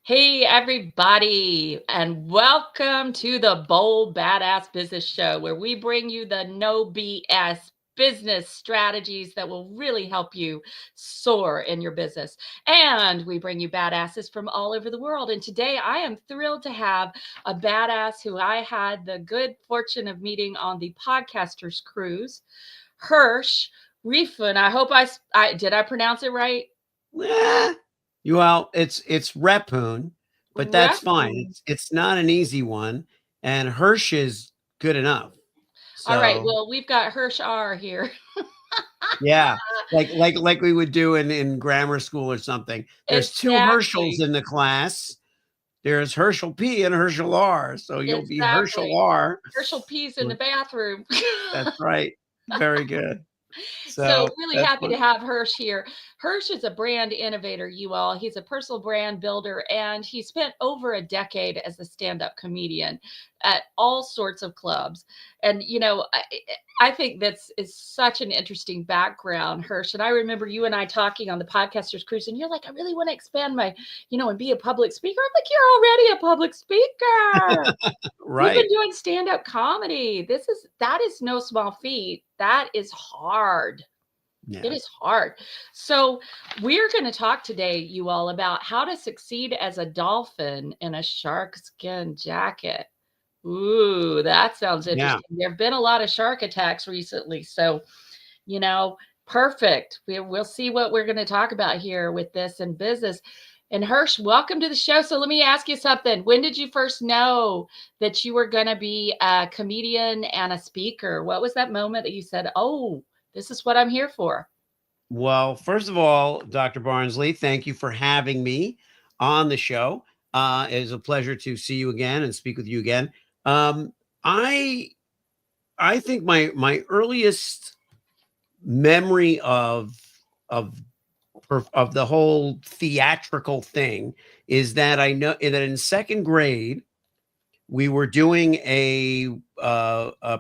Hey, everybody, and welcome to the Bold Badass Business Show, where we bring you the no BS business strategies that will really help you soar in your business. And we bring you badasses from all over the world. And today I am thrilled to have a badass who I had the good fortune of meeting on the Podcasters Cruise, Hersh Rephun. I hope I did I pronounce it right? Well, it's Rephun, but that's fine. Rephun. It's not an easy one, and Hersh is good enough. All right. So Well, we've got Hersh R here. yeah, like we would do in grammar school or something. There's two Herschels Exactly. in the class. There's Herschel P and Herschel R. So you'll be Herschel Exactly. R. Herschel P's in the bathroom. That's right. Very good. So So really that's happy to fun. have Hersh here. Hersh is a brand innovator, you all. He's a personal brand builder, and he spent over a decade as a stand-up comedian at all sorts of clubs. And I think that's is such an interesting background, Hersh. And I remember you and I talking on the Podcasters Cruise, and you're like, I really want to expand my, and be a public speaker. I'm like, you're already a public speaker. You've been Right. doing stand-up comedy. That is no small feat. That is hard. It Yeah. is hard. So we're going to talk today, you all, about how to succeed as a dolphin in a sharkskin jacket. Ooh, that sounds Yeah. interesting. There have been a lot of shark attacks recently. So, perfect. We'll see what we're going to talk about here with this in business. And Hersh, welcome to the show. So let me ask you something. When did you first know that you were going to be a comedian and a speaker? What was that moment that you said, oh, this is what I'm here for? Well, first of all, Dr. Barnsley, thank you for having me on the show. It is a pleasure to see you again and speak with you again. Um, I I think my earliest memory of of the whole theatrical thing is that I know that in second grade we were doing a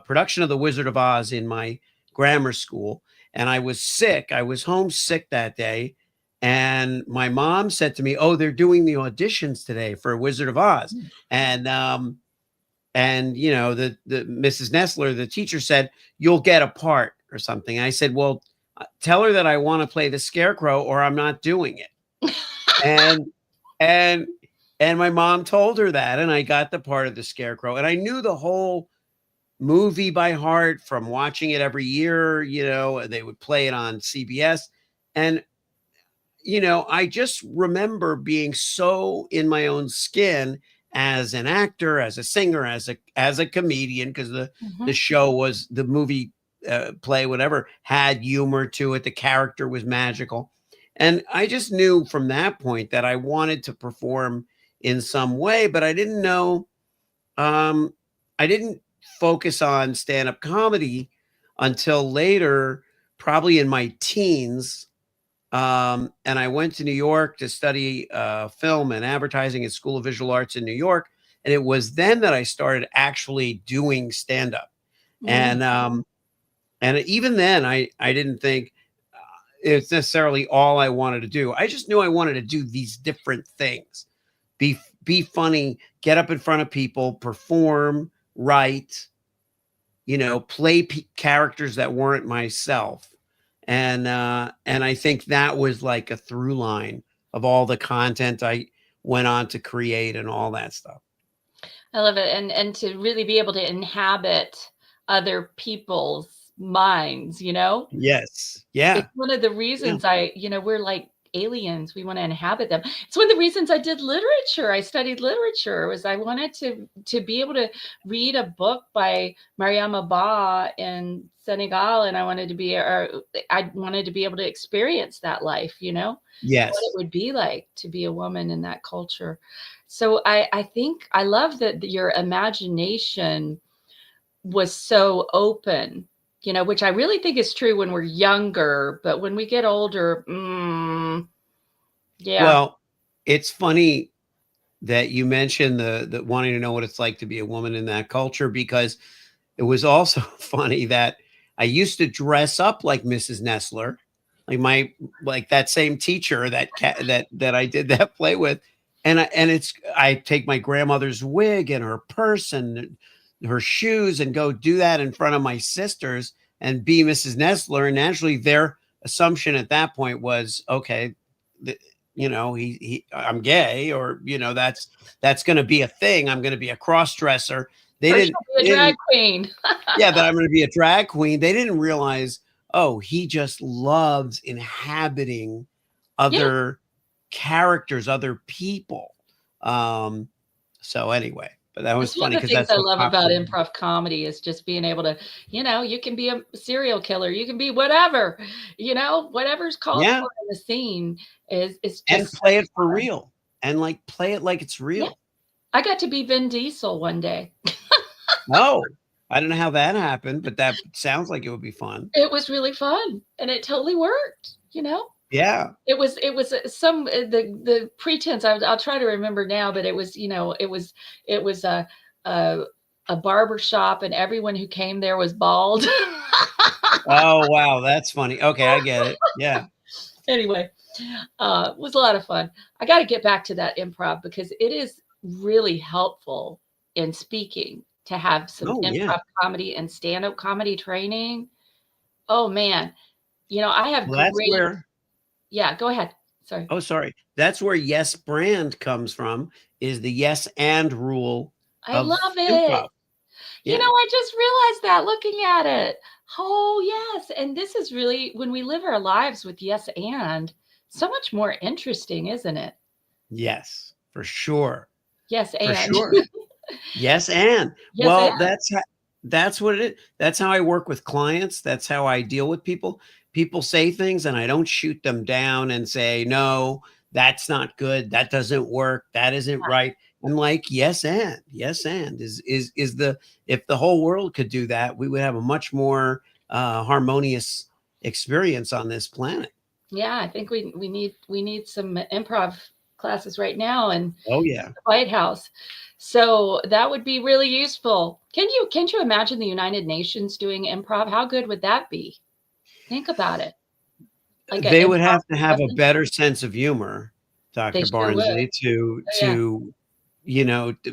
production of The Wizard of Oz in my grammar school, and I was sick. I was homesick that day, and my mom said to me, "Oh, they're doing the auditions today for Wizard of Oz," and the Mrs. Nestler, the teacher, said, "You'll get a part or something." I said, "Well, tell her that I want to play the Scarecrow, or I'm not doing it." And and and my mom told her that, and I got the part of the Scarecrow, and I knew the whole movie by heart from watching it every year. They would play it on CBS, and I just remember being so in my own skin as an actor, as a singer, as a comedian, because the Mhm. show was the movie, play, whatever, had humor to it. The character was magical, and I just knew from that point that I wanted to perform in some way, but I didn't know. I didn't focus on stand up comedy until later, probably in my teens, and I went to New York to study film and advertising at School of Visual Arts in New York. And it was then that I started actually doing stand up. Mm. And even then, I didn't think it's necessarily all I wanted to do. I just knew I wanted to do these different things, be funny, get up in front of people, perform, write, play characters that weren't myself. And I think that was like a through line of all the content I went on to create and all that stuff. I love it. And to really be able to inhabit other people's minds. Yes. Yeah. It's one of the Yeah. reasons we're like aliens. We want to inhabit them. It's one of the reasons I did literature. I studied literature was I wanted to be able to read a book by Mariama Ba in Senegal, and I wanted to be able to experience that life, what it Yes. would be like to be a woman in that culture. So I think I love that your imagination was so open, which I really think is true when we're younger, but when we get older, yeah. Well, it's funny that you mentioned the wanting to know what it's like to be a woman in that culture, because it was also funny that I used to dress up like Mrs. Nestler, like that same teacher that I did that play with. I take my grandmother's wig and her purse and her shoes and go do that in front of my sisters and be Mrs. Nestler. And naturally, their assumption at that point was, okay, I'm gay, or that's going to be a thing. I'm going to be a cross dresser. They Or didn't, she'll be a they drag didn't, queen. yeah, that I'm going to be a drag queen. They didn't realize, oh, he just loves inhabiting Yeah. other characters, other people. Um, so anyway, but that was That's one funny of the because things that's I what love popped about in. improv comedy is just being able to, you can be a serial killer, you can be whatever, whatever's called Yeah, for in the scene is and just so play it for fun. real, and like play it like it's Yeah. real. I got to be Vin Diesel one day. Oh, I don't know how that happened, but that sounds like it would be fun. It was really fun and it totally worked. Yeah. It was some the pretense. I'll try to remember now, but it was a a barber shop, and everyone who came there was bald. Oh, wow, that's funny. Okay, I get it. Yeah. Anyway, it was a lot of fun. I got to get back to that improv because it is really helpful in speaking to have some Oh, yeah. improv comedy and stand-up comedy training. Oh man, I have Well, that's great. where Yeah, go ahead. Sorry. oh, sorry. That's where yes brand comes from, is the yes and rule I of love it. improv. Yeah. I just realized that looking at it. Oh, yes. And this is really when we live our lives with yes and so much more interesting, isn't it? Yes, for sure. Yes, For and sure. Yes, and yes, and well, that's what it is. That's how I work with clients. That's how I deal with people. People say things and I don't shoot them down and say, "No, that's not good. That doesn't work. That isn't right." I'm like, yes, and is the if the whole world could do that, we would have a much more harmonious experience on this planet. yeah, I think we need some improv classes right now in Oh the yeah. White House. So that would be really useful. Can't you imagine the United Nations doing improv? How good would that be? Think about it. Like an They would improv have to have a lesson? better sense of humor, They Dr. sure would. Barnsley, to Oh, yeah. to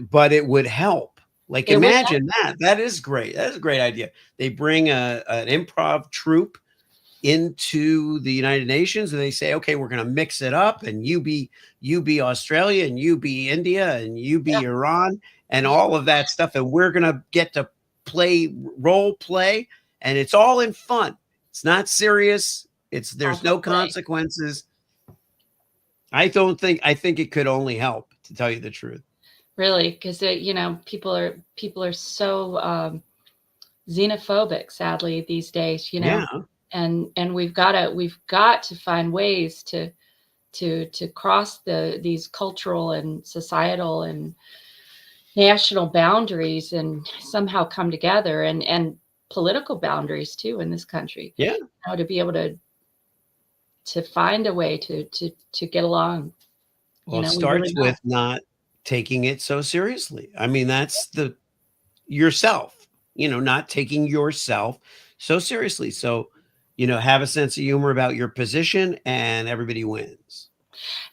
but it would help. Like, It would. imagine that. That is great. That is a great idea. They bring an improv troupe into the United Nations and they say, okay, we're going to mix it up, and you be Australia, and you be India, and you Yeah. be Iran, and all of that stuff, and we're going to get to role play, and it's all in fun. It's not serious. There's Awful no play. consequences. I think it could only help, to tell you the truth. Really, because people are so xenophobic, sadly, these days. Yeah. And we've got to find ways to cross these cultural and societal and national boundaries and somehow come together, and political boundaries too in this country. Yeah. To be able to find a way to get along. Well, it We really starts must. with not taking it so seriously. I mean, that's the yourself, not taking yourself so seriously. So, have a sense of humor about your position and everybody wins.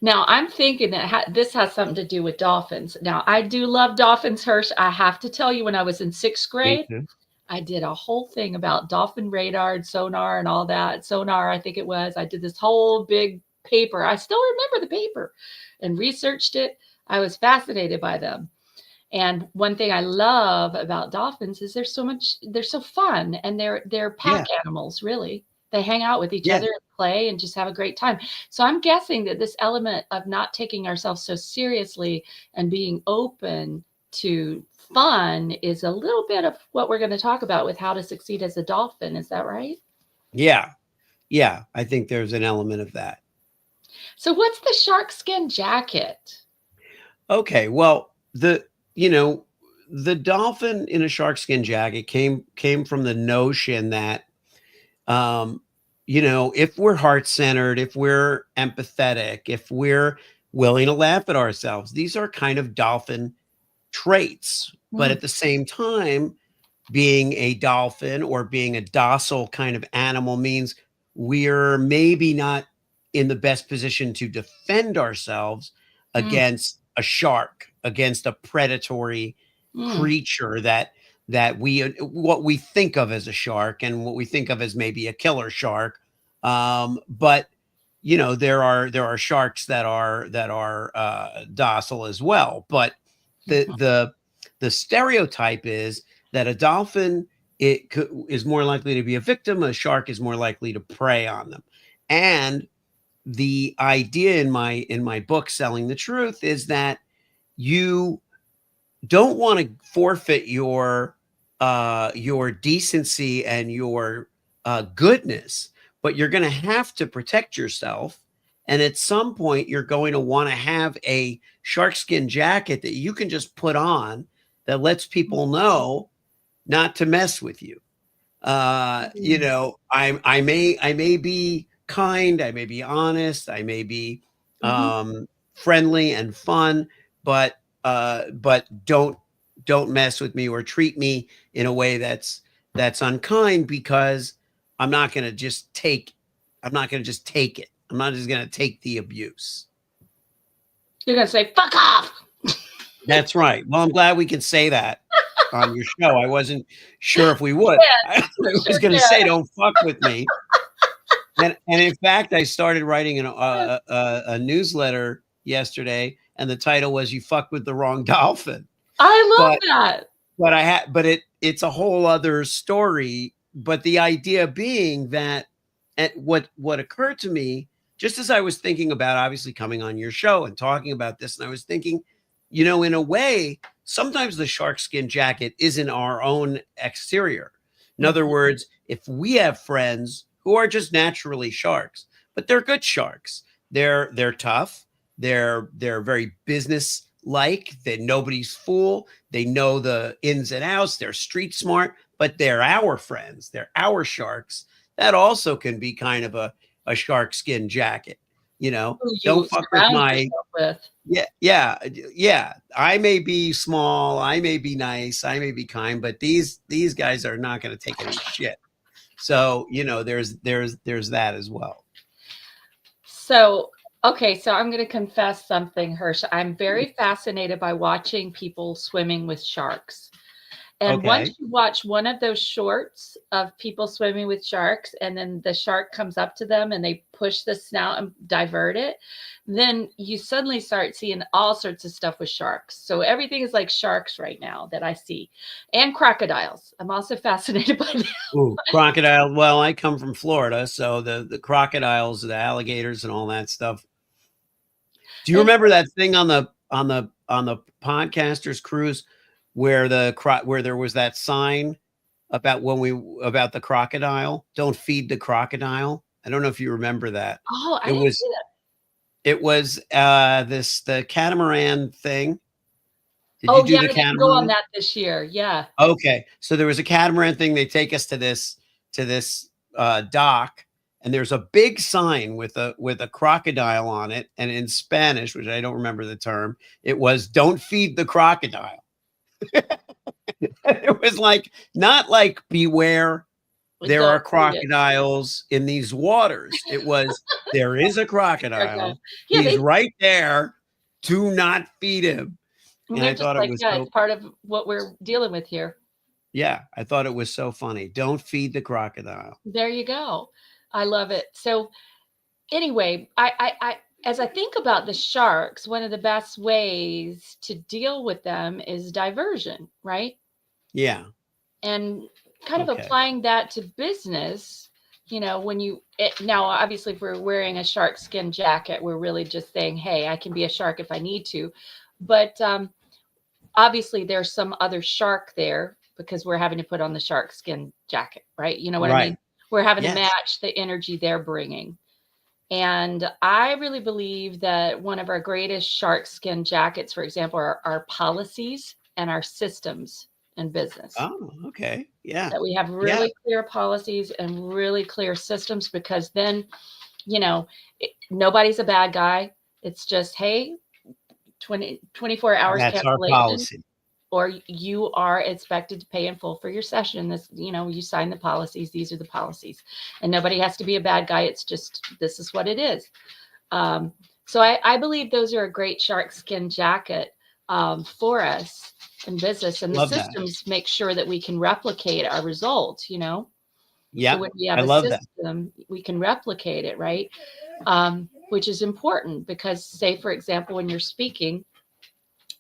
Now, I'm thinking that this has something to do with dolphins. Now, I do love dolphins, Hirsch. I have to tell you, when I was in sixth Me grade, too. I did a whole thing about dolphin radar and sonar and all that. Sonar, I think it was. I did this whole big paper. I still remember the paper and researched it. I was fascinated by them. And one thing I love about dolphins is they're so fun, and they're pack Yeah. animals, really. They hang out with each Yeah. other and play and just have a great time. So I'm guessing that this element of not taking ourselves so seriously and being open to fun is a little bit of what we're going to talk about with how to succeed as a dolphin. Is that right? Yeah. Yeah. I think there's an element of that. So what's the sharkskin jacket? Okay. Well, the dolphin in a sharkskin jacket came from the notion that um if we're heart-centered, if we're empathetic, if we're willing to laugh at ourselves, these are kind of dolphin traits. But Hmm. at the same time, being a dolphin or being a docile kind of animal means we're maybe not in the best position to defend ourselves Hmm. against a shark, against a predatory Mm. creature that we what we think of as a shark and what we think of as maybe a killer shark. But there are sharks that are docile as well. But the Mhm. the the stereotype is that a dolphin is more likely to be a victim, a shark is more likely to prey on them. And the idea in my book, Selling the Truth, is that you don't want to forfeit your decency and your goodness, but you're going to have to protect yourself. And at some point, you're going to want to have a sharkskin jacket that you can just put on that lets people know not to mess with you. Mm. I may be kind, I may be honest, I may be Mhm. friendly and fun, but don't mess with me or treat me in a way that's unkind, because I'm not going to just take I'm not going to just take it. I'm not just going to take the abuse. You're gonna say "fuck off." That's right. Well, I'm glad we can say that on your show. I wasn't sure if we would. Yeah, I you was sure going to say, can. don't fuck with me. And in fact, I started writing a newsletter yesterday, and the title was "You fucked with the wrong dolphin." I But love that. it's a whole other story. But the idea being that, what occurred to me, just as I was thinking about obviously coming on your show and talking about this, and I was thinking, in a way, sometimes the shark skin jacket isn't our own exterior. In other Mhm. words, if we have friends who are just naturally sharks, but they're good sharks, they're tough, they're very business like, that nobody's fool, they know the ins and outs, they're street smart, but they're our friends, they're our sharks. That also can be kind of a shark skin jacket. Who Don't you fuck with surround my yourself with. yeah, yeah, yeah. I may be small, I may be nice, I may be kind, but these guys are not going to take any shit. So, there's that as well. So, okay, so I'm going to confess something, Hersh. I'm very fascinated by watching people swimming with sharks. And Okay. once you watch one of those shorts of people swimming with sharks, and then the shark comes up to them and they push the snout and divert it, then you suddenly start seeing all sorts of stuff with sharks. So everything is like sharks right now that I see, and crocodiles. I'm also fascinated by them. Ooh, crocodile. Well, I come from Florida, so the crocodiles, the alligators, and all that stuff. Do you And remember that thing on the podcasters cruise where where there was that sign about the crocodile? Don't feed the crocodile. I don't know if you remember that. oh, I It didn't was see that. it was the catamaran thing. Did you Oh, do yeah, the I didn't go on catamaran? that this year. Yeah. Okay, so there was a catamaran thing. They take us to this dock, and there's a big sign with a crocodile on it, and in Spanish, which I don't remember the term, it was "Don't feed the crocodile." It was like, not like beware, But there don't are feed it. crocodiles in these waters. It was, there is a Crocodile. crocodile. Yeah, He's right there. Do not feed him. And they're I just thought it like, was yeah, it's so part of what we're dealing with here. Yeah, I thought it was so funny. Don't feed the crocodile. There you go. I love it. So anyway, I as I think about the sharks, one of the best ways to deal with them is diversion, right? Yeah. And kind of Okay. applying that to business. When now obviously if we're wearing a shark skin jacket, we're really just saying, hey, I can be a shark if I need to. But obviously there's some other shark there because we're having to put on the shark skin jacket, right? You know what I mean? Right. We're having to Yes. match the energy they're bringing. And I really believe that one of our greatest shark skin jackets, for example, are our policies and our systems in business. Oh, okay. Yeah. That we have Yeah. really clear policies and really clear systems, because then, you know, nobody's a bad guy. It's just, hey, 24 hours That's our cancellation, policy. or you are expected to pay in full for your session. You sign the policies. These are the policies, and nobody has to be a bad guy. It's just, this is what it is. Um, So I believe those are a great shark skin jacket for us in business, and the Love that. systems make sure that we can replicate our results, you know? So Yep. when we I have a love that. system, we can replicate it, right? Which is important because, say, for example, when you're speaking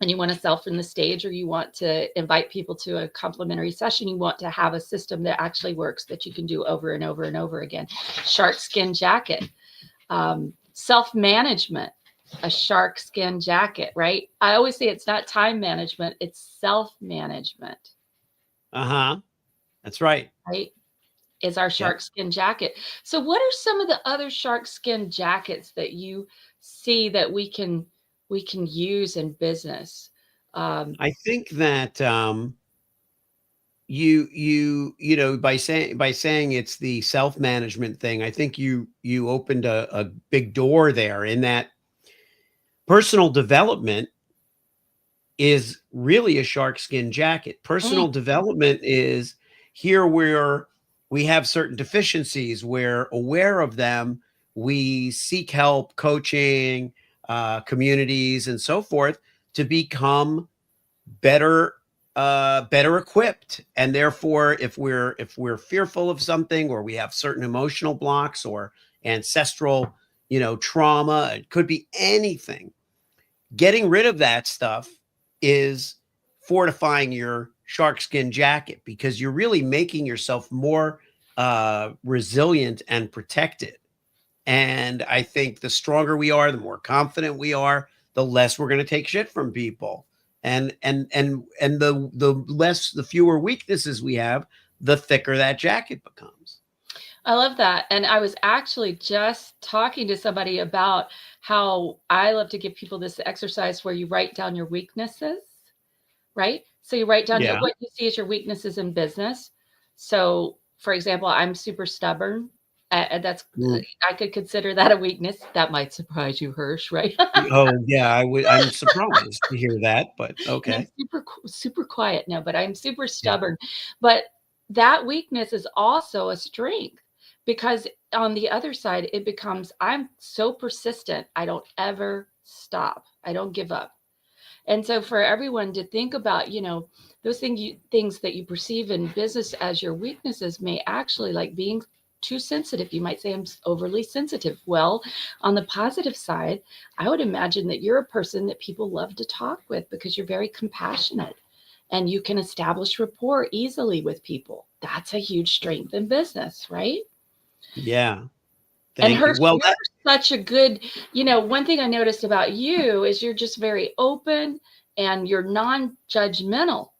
and you want to sell from the stage or you want to invite people to a complimentary session, you want to have a system that actually works that you can do over and over and over again. Shark skin jacket, self-management, a shark skin jacket, right? I always say it's not time management, it's self-management, Uh-huh. That's right. right? Is our Yep. shark skin jacket. So what are some of the other shark skin jackets that you see that we can use in business? Um, I think that you know, by saying it's the self-management thing, I think you opened a big door there, in that personal development is really a shark skin jacket. mm, Personal development is here where we have certain deficiencies, we're aware of them, we seek help, coaching, communities, and so forth, to become better, better equipped. And therefore, if we're fearful of something, or we have certain emotional blocks or ancestral, trauma, it could be anything, getting rid of that stuff is fortifying your shark skin jacket, because you're really making yourself more resilient and protected. And I think the stronger we are, the more confident we are, the less we're going to take shit from people. And the fewer weaknesses we have, the thicker that jacket becomes. I love that. And I was actually just talking to somebody about how I love to give people this exercise where you write down your weaknesses, right? So you write down Yeah. what you see as your weaknesses in business. So, for example, I'm super stubborn. And that's Mm. I could consider that a weakness. That might surprise you, Hirsch, right? Oh, yeah. I'm surprised to hear that, but And I'm okay. super quiet now, but I'm super Yeah. stubborn. But that weakness is also a strength because on the other side, it becomes I'm so persistent. I don't ever stop. I don't give up. And so for everyone to think about, those things that you perceive in business as your weaknesses may actually like being too sensitive. You might say I'm overly sensitive. Well, on the positive side, I would imagine that you're a person that people love to talk with because you're very compassionate and you can establish rapport easily with people. That's a huge strength in business, right? Yeah. And Thank you. Hersh, Well, you're such a good, one thing I noticed about you is you're just very open and you're non-judgmental.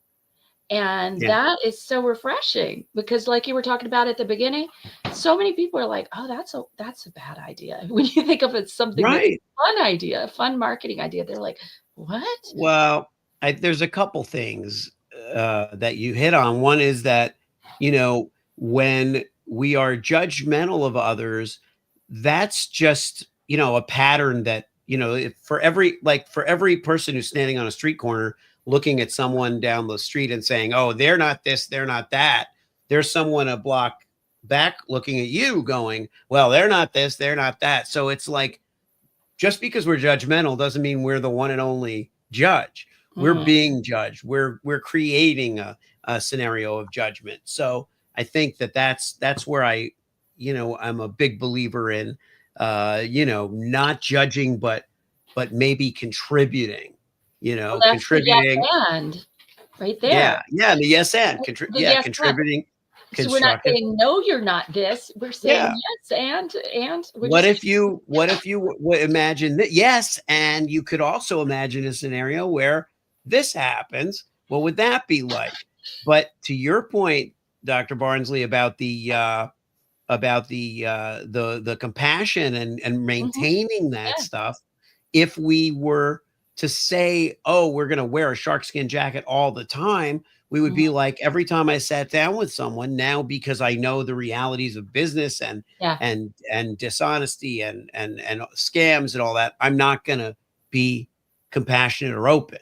And yeah, that is so refreshing because like you were talking about at the beginning, so many people are like, oh, that's a bad idea. When you think of it something that's right. a fun idea, a fun marketing idea, they're like, what? Well, there's a couple things that you hit on. One is that, when we are judgmental of others, that's just, a pattern that, if for every person who's standing on a street corner looking at someone down the street and saying, oh, they're not this, they're not that, there's someone a block back looking at you going, well, they're not this, they're not that. So it's like, just because we're judgmental doesn't mean we're the one and only judge. We're Mhm. being judged. We're creating a scenario of judgment. So I think that's where I'm a big believer in, not judging, but maybe contributing. Well, that's the yes Contributing. and right there. Yeah, yeah. The yes and The yeah, yes and. contributing, So we're not constructive. saying no, you're not this. We're saying Yeah. yes and would you What say if you imagine that? Yes, and you could also imagine a scenario where this happens. What would that be like? But to your point, Dr. Barnsley, about the compassion and mhm, maintaining that yeah, stuff, if we were to say, oh, we're going to wear a shark skin jacket all the time, we would mhm, be like, every time I sat down with someone now, because I know the realities of business and yeah, and dishonesty and scams and all that, I'm not going to be compassionate or open.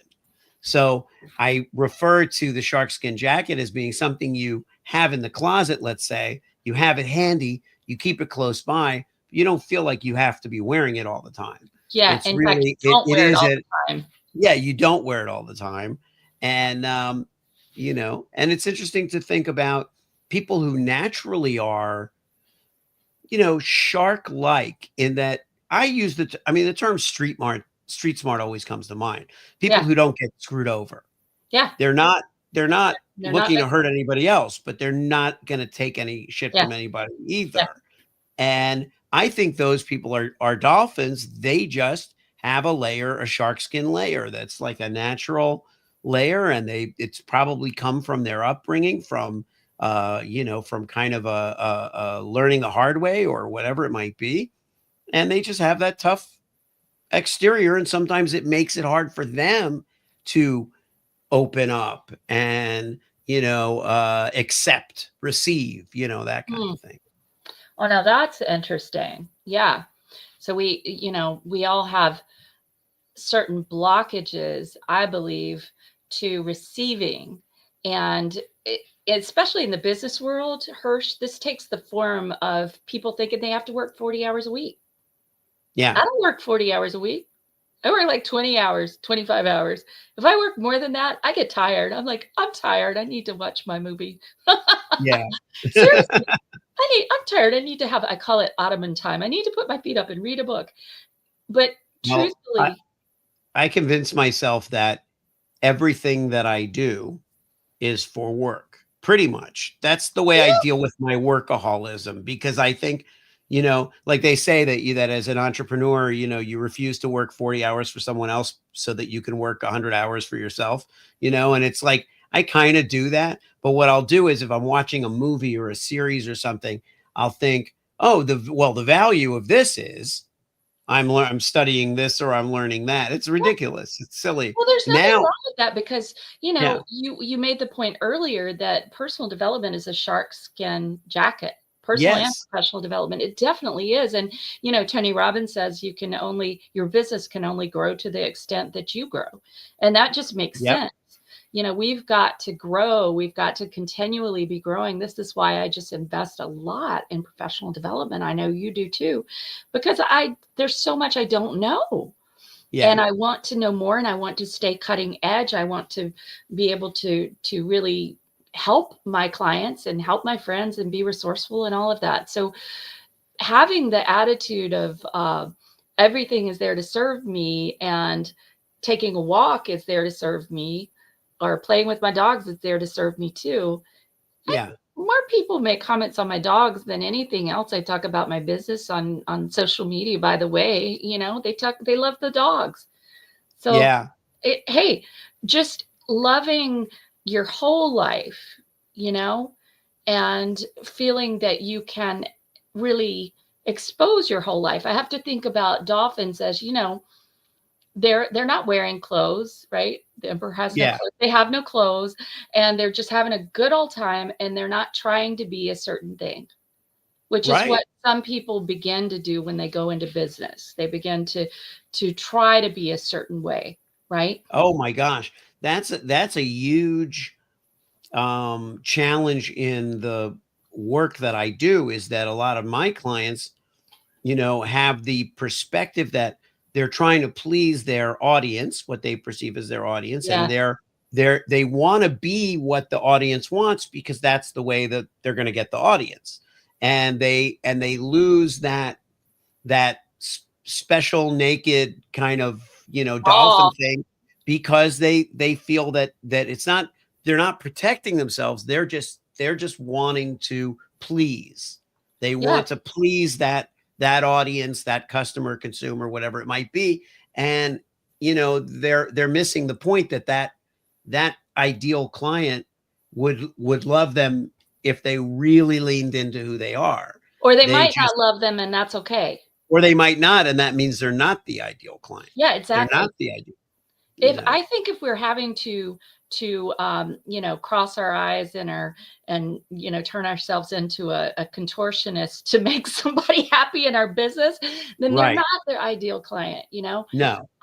So I refer to the shark skin jacket as being something you have in the closet. Let's say you have it handy, you keep it close by, you don't feel like you have to be wearing it all the time. Yeah. It's In fact, really, you don't it wear it is all a, the time. yeah, you don't wear it all the time. And, and it's interesting to think about people who naturally are, shark like in that I use the term street smart always comes to mind. People Yeah. who don't get screwed over. Yeah. They're not, they're not They're not looking to hurt victims. anybody else, but they're not going to take any shit Yeah. from anybody Yeah. either. And I think those people are dolphins. They just have a sharkskin layer that's like a natural layer, and it's probably come from their upbringing, from kind of a learning the hard way or whatever it might be. And they just have that tough exterior, and sometimes it makes it hard for them to open up and accept, receive, that kind Hmm. of thing. Oh, now that's interesting. Yeah. So we all have certain blockages, I believe, to receiving. And especially in the business world, Hirsch, this takes the form of people thinking they have to work 40 hours a week. Yeah. I don't work 40 hours a week. I work like 20 hours, 25 hours. If I work more than that, I get tired. I'm like, I'm tired. I need to watch my movie. Yeah. Seriously, I'm tired. I need to have, I call it ottoman time. I need to put my feet up and read a book. But Well, I truthfully, I convince myself that everything that I do is for work. Pretty much. That's the way I yeah, deal with my workaholism, because I think, like they say that as an entrepreneur, you refuse to work 40 hours for someone else so that you can work 100 hours for yourself, and it's like I kind of do that, but what I'll do is if I'm watching a movie or a series or something, I'll think, "Oh, the value of this is I'm studying this or I'm learning that." It's ridiculous. It's silly. well, there's nothing Now, wrong with that because, yeah. you made the point earlier that personal development is a shark skin jacket. Personal and Yes. professional development. It definitely is. And, Tony Robbins says your business can only grow to the extent that you grow. And that just makes Yep. sense. We've got to grow. We've got to continually be growing. This is why I just invest a lot in professional development. I know you do too, because there's so much I don't know. Yeah. And I want to know more and I want to stay cutting edge. I want to be able to really help my clients and help my friends and be resourceful and all of that. So having the attitude of everything is there to serve me, and taking a walk is there to serve me, or playing with my dogs is there to serve me too. I Yeah. think more people make comments on my dogs than anything else. I talk about my business on social media, by the way. They love the dogs. So, Yeah. hey, just loving your whole life, you know, and feeling that you can really expose your whole life. I have to think about dolphins as, they're not wearing clothes, right? The emperor has no Yeah. clothes. They have no clothes, and they're just having a good old time, and they're not trying to be a certain thing, which is Right. what some people begin to do when they go into business. They begin to try to be a certain way, right? Oh my gosh. That's a huge challenge in the work that I do, is that a lot of my clients, have the perspective that they're trying to please their audience, what they perceive as their audience, and Yeah. they want to be what the audience wants because that's the way that they're going to get the audience. And they lose that special naked kind of, dolphin Oh, thing, because they feel that it's not, they're not protecting themselves. They're just wanting to please. They yeah. want to please that audience, that customer, consumer, whatever it might be. And they're missing the point that ideal client would love them if they really leaned into who they are. Or they They might just not love them, and that's okay. Or they might not, and that means they're not the ideal client. Yeah, They're exactly. not the ideal, you If know? I think if we're having to cross our eyes and turn ourselves into a contortionist to make somebody happy in our business, then they're Right. not their ideal client. No,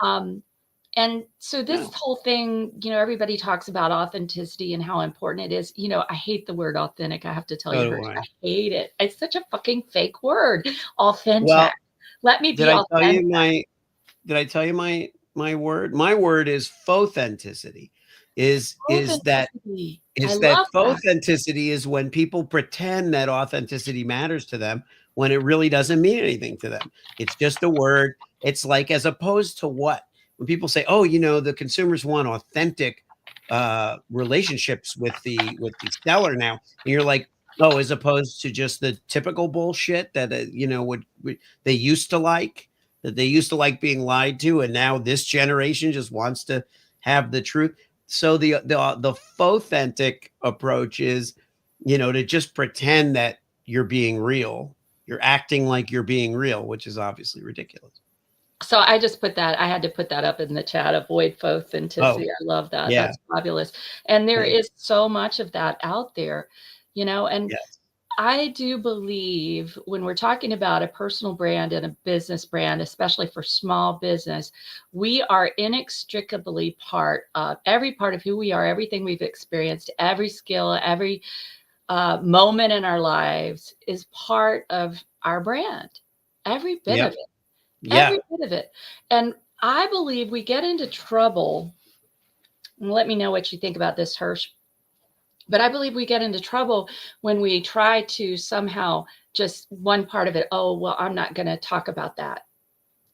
Um, and so this no. whole thing, everybody talks about authenticity and how important it is. I hate the word authentic. I have to tell So you, do Hirsch, I I. hate it. It's such a fucking fake word. Authentic. Well, Let me did be I tell you authentic. did I tell you my word? My word is authenticity. Is that Authenticity. I is that love that. authenticity is when people pretend that authenticity matters to them when it really doesn't mean anything to them. It's just a word. It's like, as opposed to what? When people say, oh, the consumers want authentic relationships with the seller now, and you're like, oh, as opposed to just the typical bullshit that they used to like, that they used to like being lied to, and now this generation just wants to have the truth. So the authentic approach is, to just pretend that you're being real. You're acting like you're being real, which is obviously ridiculous. So I just put that, I had to put that up in the chat, avoid Oh, authenticity. I love that. yeah. That's fabulous. And there Thank is so much of that out there, and Yes. I do believe when we're talking about a personal brand and a business brand, especially for small business, we are inextricably every part of who we are, everything we've experienced, every skill, every moment in our lives is part of our brand. Every bit of Yep. it, Yeah. every bit of it. And I believe we get into trouble. And let me know what you think about this, Hersh. But I believe we get into trouble when we try to somehow just one part of it. Oh, well, I'm not going to talk about that.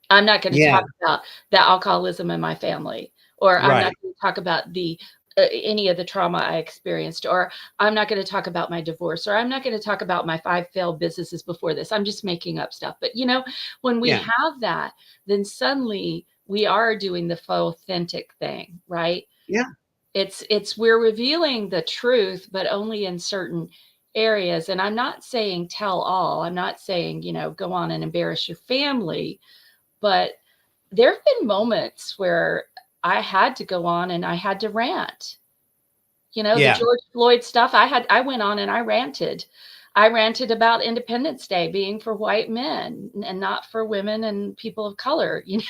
I'm not going to Yeah. talk about the alcoholism in my family, or I'm not Right. going to talk about the any of the trauma I experienced, or I'm not going to talk about my divorce, or I'm not going to talk about my 5 failed businesses before this. I'm just making up stuff. But when we Yeah. have that, then suddenly we are doing the faux authentic thing, right? Yeah. It's we're revealing the truth, but only in certain areas. And I'm not saying tell all. I'm not saying, go on and embarrass your family, but there have been moments where I had to go on and I had to rant. The Yeah. George Floyd stuff, I went on and I ranted. I ranted about Independence Day being for white men and not for women and people of color, and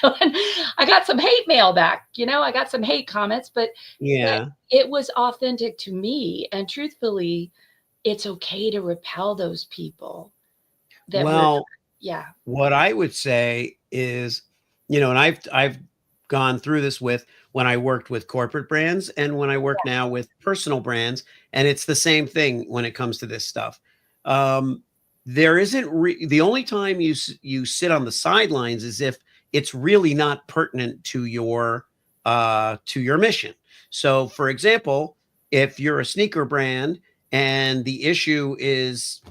I got some hate mail back, I got some hate comments, but Yeah. it was authentic to me. And truthfully, it's okay to repel those people that we're, Well, yeah, what I would say is, and I've gone through this with when I worked with corporate brands and when I work now with personal brands, and it's the same thing when it comes to this stuff. Um, there isn't the only time you sit on the sidelines is if it's really not pertinent to your mission. So, for example, if you're a sneaker brand and the issue is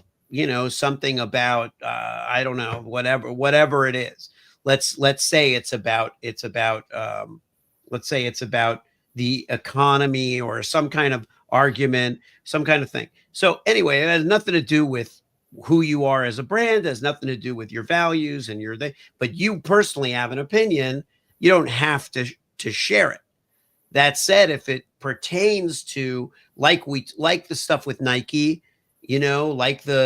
something about I don't know, whatever it is. Let's say let's say it's about the economy or some kind of argument, some kind of thing. So anyway, it has nothing to do with who you are as a brand, it has nothing to do with your values and your thing, but you personally have an opinion. You don't have to share it. That said, if it pertains to, like the stuff with Nike, the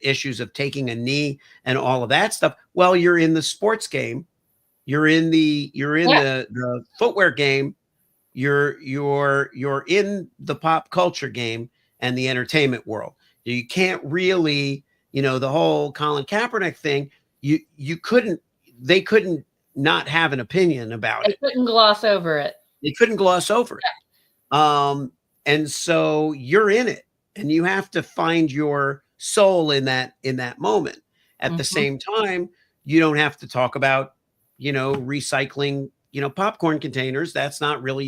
issues of taking a knee and all of that stuff, well, you're in the sports game, you're in yeah, the footwear game, you're in the pop culture game and the entertainment world. You can't really, the whole Colin Kaepernick thing, you couldn't they couldn't not have an opinion about I it. couldn't gloss over it. They couldn't gloss over it. And so you're in it, and you have to find your soul in that moment. At the Mhm. same time, you don't have to talk about, recycling, popcorn containers. That's not necessarily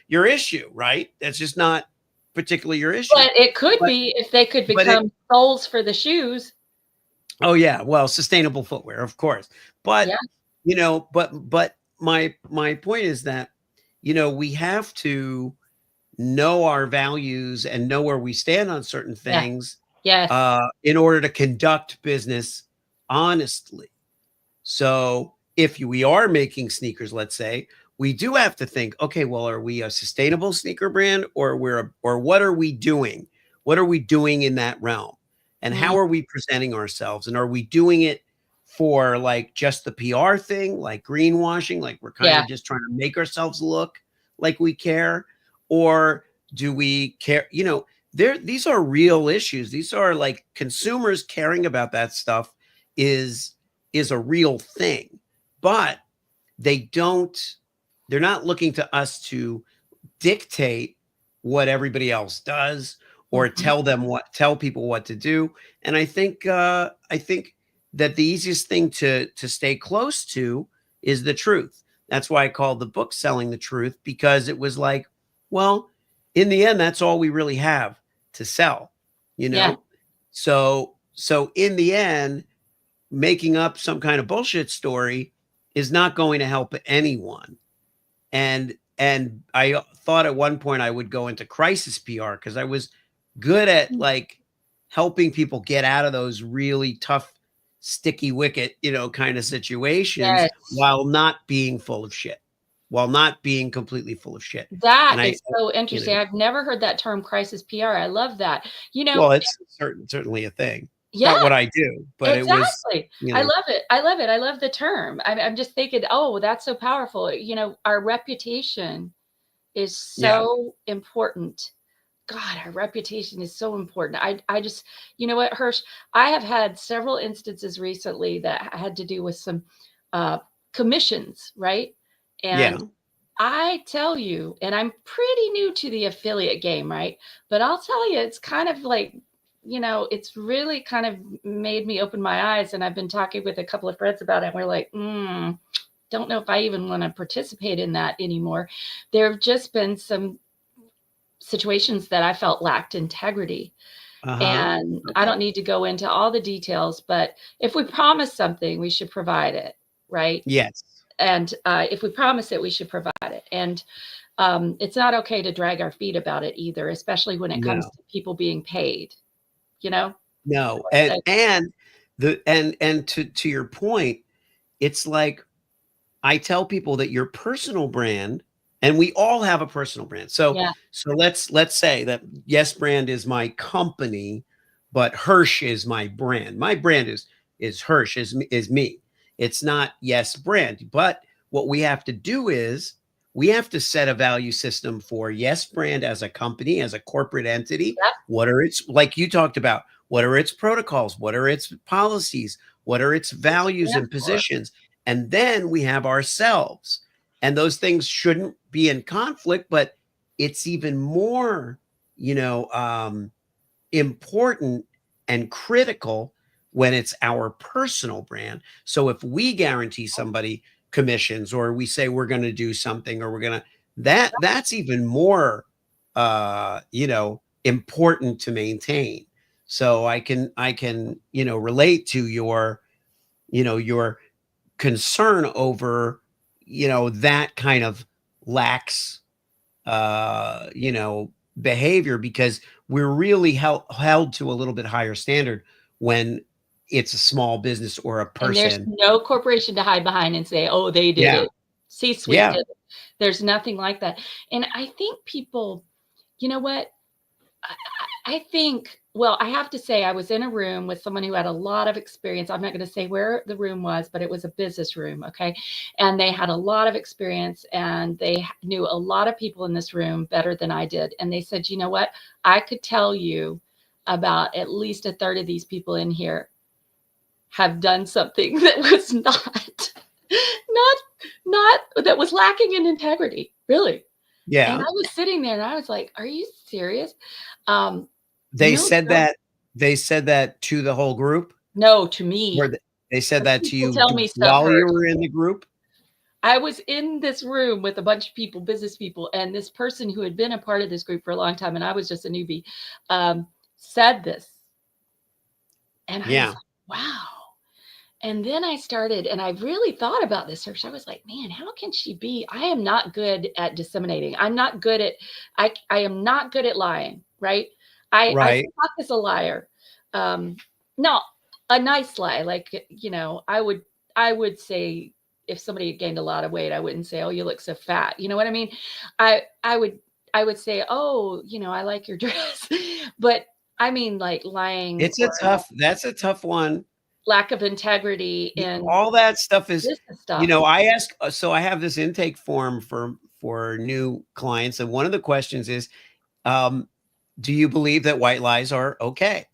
your issue, right? That's just not particularly your issue. But it could But be if they could but it become soles for the shoes. Oh yeah, well, sustainable footwear, of course. Yeah, But, but my point is that, we have to know our values and know where we stand on certain yeah, things yes. in order to conduct business honestly. So if we are making sneakers, let's say, we do have to think, okay, well, are we a sustainable sneaker brand, or or what are we doing? What are we doing in that realm? And Mm, how are we presenting ourselves? And are we doing it for like just the PR thing, like greenwashing, like we're kind yeah. of just trying to make ourselves look like we care? Or do we care? These are real issues. These are like consumers caring about that stuff is a real thing, but they're not looking to us to dictate what everybody else does or Mhm. tell people what to do. And I think that the easiest thing to stay close to is the truth. That's why I called the book Selling the Truth, because it was like, well, in the end, that's all we really have to sell, you Yeah. know? So in the end, making up some kind of bullshit story is not going to help anyone. And I thought at one point I would go into crisis PR because I was good at like helping people get out of those really tough, sticky wicket, kind of situations Yes. while not being full of shit, while not being completely full of shit. That And is so you interesting. know, I've never heard that term crisis PR. I love that. You know, well, it's certainly a thing. It's yeah, not what I do, but it was, exactly. you I know, love it. I love it. I love the term. I'm just thinking, oh, that's so powerful. You know, our reputation is yeah, so important. God, our reputation is so important. I just, you know what, Hersh, I have had several instances recently that had to do with some uh, commissions, right? yeah, And I tell you, and I'm pretty new to the affiliate game, right? But I'll tell you, it's kind of like, it's really kind of made me open my eyes. And I've been talking with a couple of friends about it. And we're like, don't know if I even want to participate in that anymore. There have just been some situations that I felt lacked integrity. uh-huh. And I Okay. don't need to go into all the details, but if we promise something, we should provide it, right? Yes. And if we promise it, we should provide it. And it's not okay to drag our feet about it either, especially when it comes No. to people being paid, you know? No, Like, and to your point, it's like I tell people that your personal brand, and we all have a personal brand. So yeah, let's say that Yes Brand is my company, but Hersh is my brand. My brand is Hersh, is me. It's not Yes Brand. But what we have to do is we have to set a value system for Yes Brand as a company, as a corporate entity. yep, What are its, like you talked about, what are its protocols? What are its policies? What are its what it values and stands for. positions? And then we have ourselves. And those things shouldn't be in conflict, but it's even more, you know, um, important and critical when it's our personal brand. So if we guarantee somebody commissions, or we say we're going to do something, or we're going to, that's even more important to maintain. So I can relate to your concern over that kind of lax behavior, because we're really held to a little bit higher standard when it's a small business or a And there's person. no corporation to hide behind and say, oh, they did Yeah, it. C-suite yeah, did it. There's nothing like that. And I think people, you know what? I think, well, I have to say, I was in a room with someone who had a lot of experience. I'm not going to say where the room was, but it was a business room. Okay. And they had a lot of experience and they knew a lot of people in this room better than I did. And they said, you know what? I could tell you about at least a third of these people in here have done something that was not, not, that was lacking in integrity, really. And yeah. I was sitting there and I was like, are you serious? Um, They no said joke. that they said that to the whole group, No, to or me. they said Some that to people you tell me stuff while you hurt. were in the group. I was in this room with a bunch of people, business people, and this person who had been a part of this group for a long time, and I was just a newbie, um, said this. And I was Yeah, like, wow. And then I started, and I really thought about this search. I was like, man, how can she be? I am not good at disseminating. I'm not good at, I am not good at lying, right? I right. come off as a liar. Um, no, a nice lie. Like, I would say if somebody had gained a lot of weight, I wouldn't say, oh, you look so fat. You know what I mean? I, I would, I would say, oh, I like your dress. But I mean, like lying It's a or tough. That's a tough one. lack of integrity in All that stuff is, business stuff. I ask, so I have this intake form for new clients, and one of the questions is, um, do you believe that white lies are okay?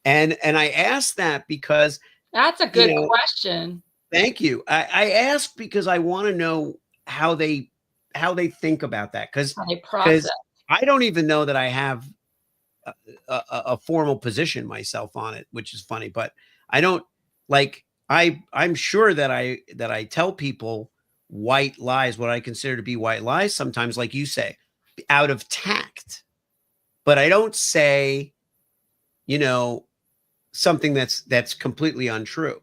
And I ask that because That's a You good know, question. thank you. I ask because I want to know how they think about that, How they process. because I don't even know that I have a formal position myself on it, which is funny. But I don't like I'm sure that I tell people white lies, what I consider to be white lies, sometimes, like you say, out of tact. But I don't say, you know, something that's completely untrue.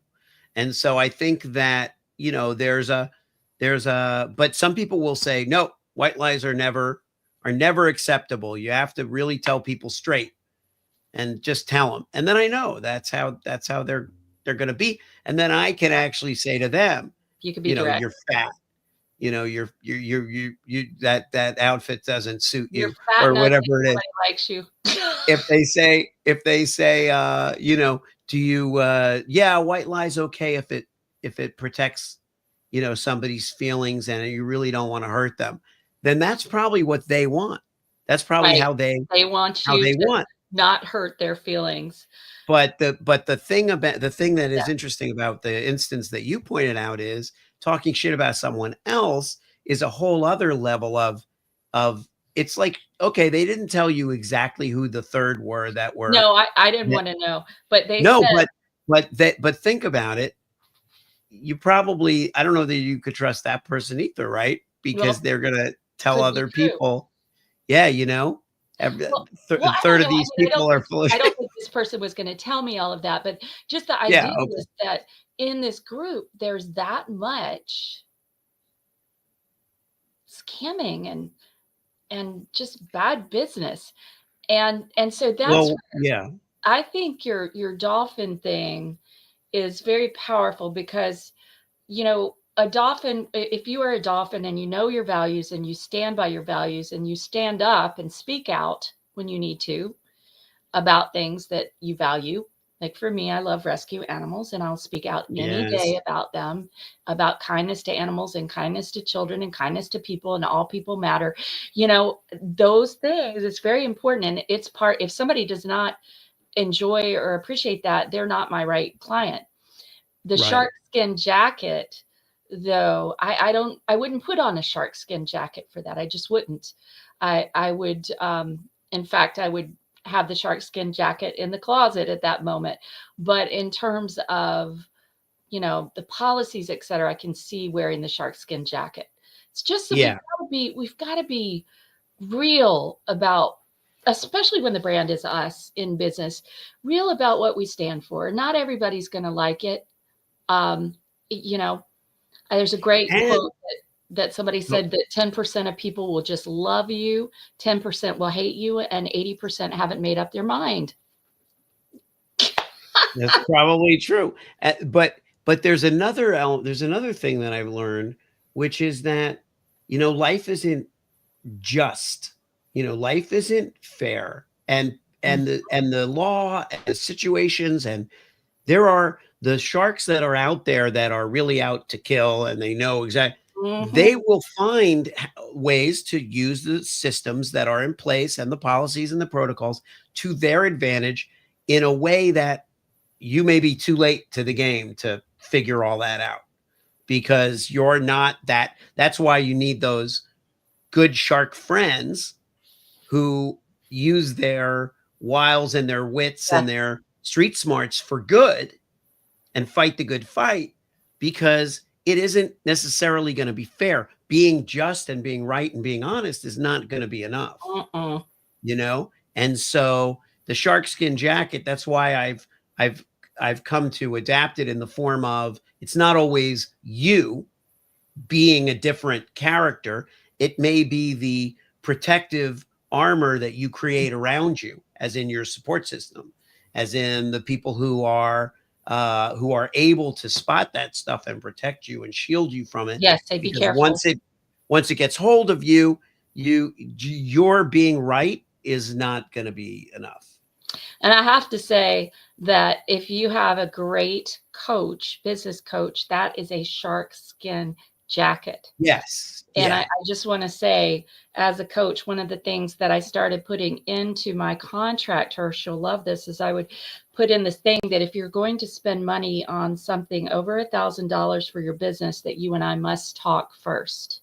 And so I think that, but some people will say, no, white lies are never acceptable. You have to really tell people straight and just tell them. And then I know that's how they're going to be. And then I can actually say to them, You could be direct. you're fat. That outfit doesn't suit You're you, fat or and ugly. whatever it is. Nobody likes you. If they say, do you, yeah, white lie's okay if it protects, somebody's feelings and you really don't want to hurt them, then that's probably what they want. That's probably Right. how they They want how you they to want. not hurt their feelings. But the thing that Yeah. is interesting about the instance that you pointed out is talking shit about someone else is a whole other level of it's like, okay, they didn't tell you exactly who the third were that were No, I didn't that wanna know, but they no, said but think about it. You probably, I don't know that you could trust that person either, right? Because well, they're gonna tell could be other true. people, yeah, Well a I third don't of know, I these mean, people are full of I don't shit. think this person was gonna tell me all of that, but just the Yeah, idea okay. was that in this group, there's that much scamming and just bad business, and so that's Well, yeah. I think your dolphin thing is very powerful because, a dolphin, if you are a dolphin and you know your values and you stand by your values and you stand up and speak out when you need to about things that you value. Like for me, I love rescue animals and I'll speak out any Yes. day about them, about kindness to animals and kindness to children and kindness to people and all people matter. Those things, it's very important. And it's part, if somebody does not enjoy or appreciate that, they're not my right client. The Right. shark skin jacket, though, I wouldn't put on a shark skin jacket for that. I just wouldn't. I would, in fact, I would have the shark skin jacket in the closet at that moment. But in terms of, the policies, et cetera, I can see wearing the shark skin jacket. It's just that Yeah. we've got to be real about, especially when the brand is us in business, real about what we stand for. Not everybody's going to like it. um, you know, there's a great And quote that somebody oh, said that 10% of people will just love you, 10% will hate you, and 80% haven't made up their mind. that's probably true. But there's another thing that I've learned, which is that, life isn't just. Life isn't fair. And Mm. the law and the situations, and there are the sharks that are out there that are really out to kill, and they know exactly. Mhm. They will find ways to use the systems that are in place and the policies and the protocols to their advantage in a way that you may be too late to the game to figure all that out, because you're not that's why you need those good shark friends who use their wiles and their wits Yeah. and their street smarts for good and fight the good fight, because it isn't necessarily going to be fair. Being just and being right and being honest is not going to be enough, Mm-mm. you know? And so the sharkskin jacket, that's why I've I've come to adapt it in the form of, it's not always you being a different character. It may be the protective armor that you create around you, as in your support system, as in the people who are able to spot that stuff and protect you and shield you from it. Yes, say be Because careful. once it gets hold of you, your being right is not going to be enough. And I have to say that if you have a great coach, business coach, that is a shark skin jacket. Yes. And I Yeah. just want to say, as a coach, one of the things that I started putting into my contract, Hersh, you'll love this, is I would put in this thing that if you're going to spend money on something over $1,000 for your business, that you and I must talk first.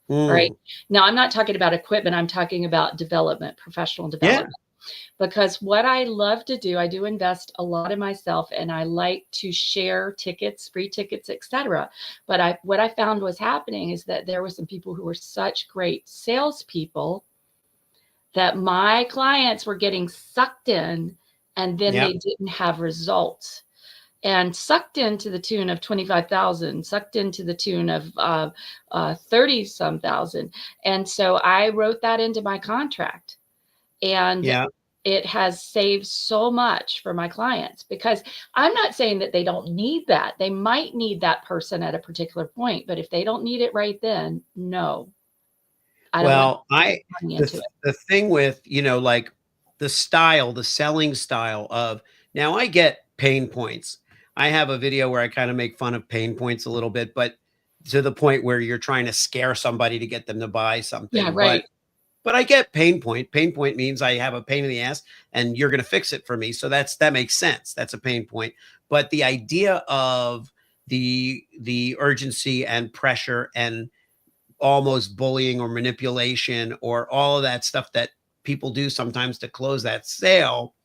All right. Mm. Now, I'm not talking about equipment. I'm talking about development, professional Yeah. development. Because what I love to do, I do invest a lot in myself, and I like to share tickets, free tickets, etc. But what I found was happening is that there were some people who were such great salespeople that my clients were getting sucked in, and then Yeah. they didn't have results. And sucked into the tune of 25,000, sucked into the tune of 30 some thousand. And so I wrote that into my contract. And Yeah. it has saved so much for my clients, because I'm not saying that they don't need that. They might need that person at a particular point, but if they don't need it right then, no, I don't want Well, to put money into it. the thing with, like the style, the selling style of, now I get pain points. I have a video where I kind of make fun of pain points a little bit, but to the point where you're trying to scare somebody to get them to buy Yeah, something. right. But I get pain point. Pain point means I have a pain in the ass and you're going to fix it for me. So that makes sense. That's a pain point. But the idea of the urgency and pressure and almost bullying or manipulation or all of that stuff that people do sometimes to close that sale,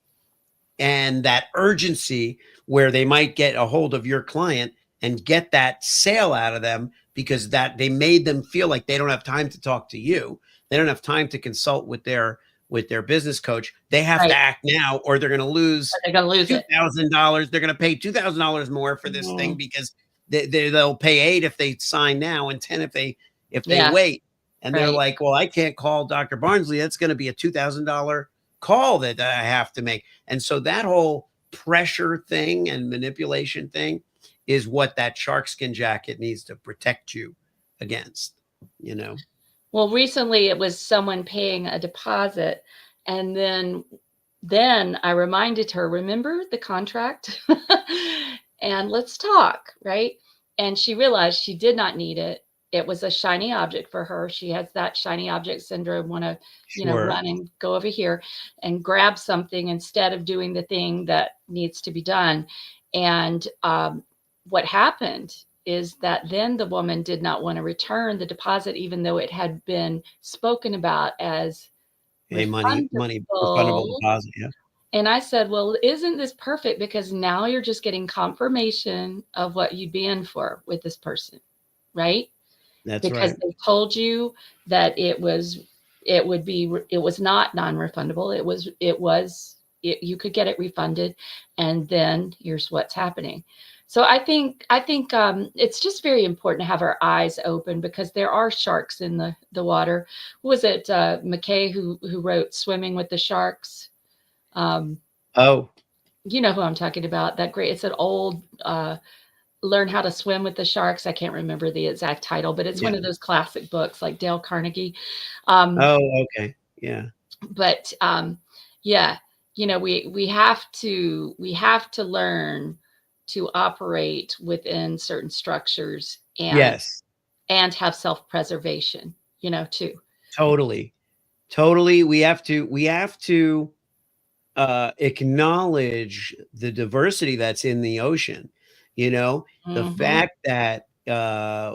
and that urgency where they might get a hold of your client and get that sale out of them because that they made them feel like they don't have time to talk to you. They don't have time to consult with their business coach. They have to Right. act now or they're going to lose They're going to lose it. $2,000. They're going to pay $2,000 more for this thing Mhm. because they'll pay 8 if they sign now and 10 if they Yeah, wait. And they're right. like, well, I can't call Dr. Barnsley. That's going to be a $2,000 call that I have to make. And so that whole pressure thing and manipulation thing is what that sharkskin jacket needs to protect you against, you know? Well, recently it was someone paying a deposit, and then I reminded her, "Remember the contract? And let's talk," right? And she realized she did not need it. It was a shiny object for her. She has that shiny object syndrome, wanna, Sure. run and go over here and grab something instead of doing the thing that needs to be done. And, what happened is that then the woman did not want to return the deposit, even though it had been spoken about as A money refundable refundable. deposit. Yeah. And I said, "Well, isn't this perfect? Because now you're just getting confirmation of what you'd be in for with this person, right? That's Because right. they told you that it was not non-refundable. You could get it refunded, and then here's what's happening." So I think it's just very important to have our eyes open, because there are sharks in the water. Who was it, McKay, who wrote Swimming with the Sharks? Um, Oh, you know who I'm talking about. That great. It's an old Learn How to Swim with the Sharks. I can't remember the exact title, but it's one yeah. of those classic books like Dale Carnegie. Um, Oh, okay. Yeah. but yeah, we have to learn to operate within certain structures, and Yes. have self-preservation, too. Totally. Totally. We have to acknowledge the diversity that's in the ocean. The Hmm. fact that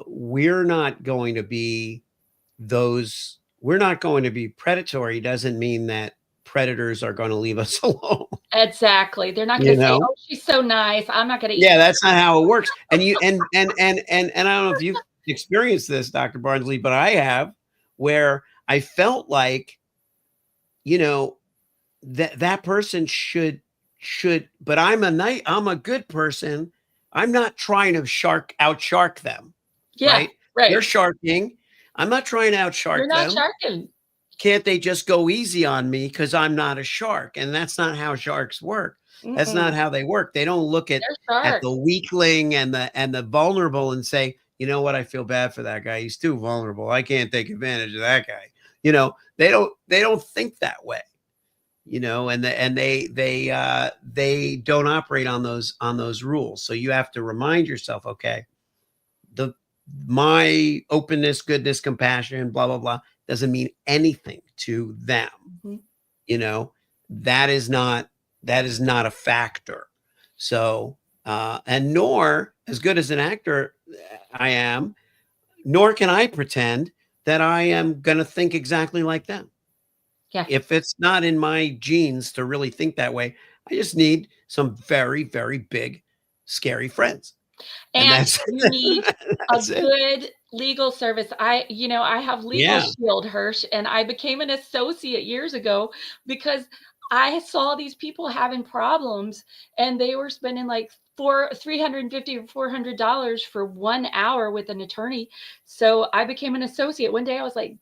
we're not going to be predatory doesn't mean that predators are going to leave us alone. Exactly. They're not going you to say, know "Oh, she's so nice, I'm not going to eat Yeah, her." that's not how it works. And you and I don't know if you've experienced this, Dr. Barnsley, but I have, where I felt like, you know, that person but I'm a good person. I'm not trying to outshark them, Yeah, right? They're right. sharking. I'm not trying to You're outshark not them. sharking. Can't they just go easy on me because I'm not a shark? And that's not how sharks work. That's Mm-mm. not how they work. They don't look They're at sharks. the weakling and the vulnerable and say, you know what, I feel bad for that guy. He's too vulnerable. I can't take advantage of that guy. They don't think that way. And they don't operate on those rules. So you have to remind yourself, okay, the my openness, goodness, compassion, blah, blah, blah, doesn't mean anything to them. Mhm. You know, that is not a factor. So, and nor, as good as an actor I am, nor can I pretend that I am going to think exactly like them. Yeah. If it's not in my genes to really think that way, I just need some very, very big, scary friends. And And that's you need a that's it. good legal service. I have Legal Yeah. Shield, Hirsch, and I became an associate years ago because I saw these people having problems and they were spending like $350 or $400 for 1 hour with an attorney. So I became an associate. One day I was like,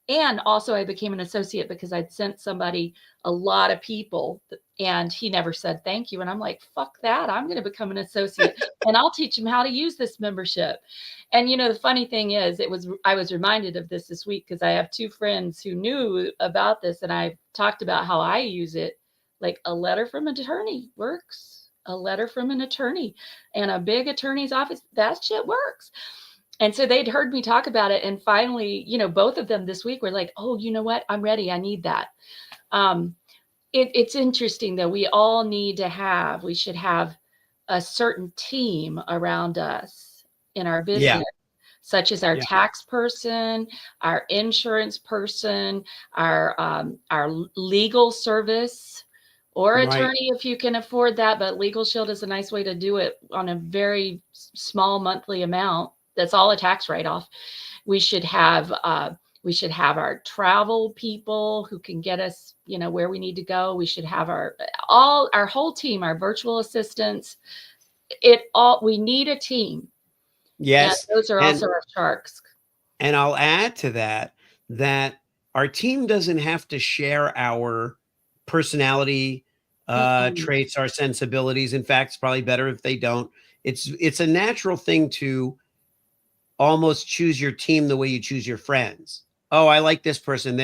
and also I became an associate because I'd sent somebody a lot of people and he never said thank you. And I'm like, fuck that. I'm going to become an associate and I'll teach him how to use this membership. And the funny thing is, I was reminded of this week because I have two friends who knew about this, and I talked about how I use it. Like a letter from an attorney works. A letter from an attorney and a big attorney's office, that shit works. And so they'd heard me talk about it, and finally, both of them this week were like, "Oh, you know what? I'm ready. I need that." Um, it's interesting though. We should have a certain team around us in our Yeah. business, such as our Yeah. tax person, our insurance person, our legal service, or Right. attorney if you can afford that. But Legal Shield is a nice way to do it on a very small monthly amount. That's all a tax write-off. We should have our travel people who can get us, where we need to go. We should have our whole team, our virtual assistants. We need a team. And Yes. those are And also our sharks. I'll add to that that our team doesn't have to share our personality Mm-mm. traits, our sensibilities. In fact, it's probably better if they don't. It's a natural thing to almost choose your team the way you choose your friends. Oh, I like this person.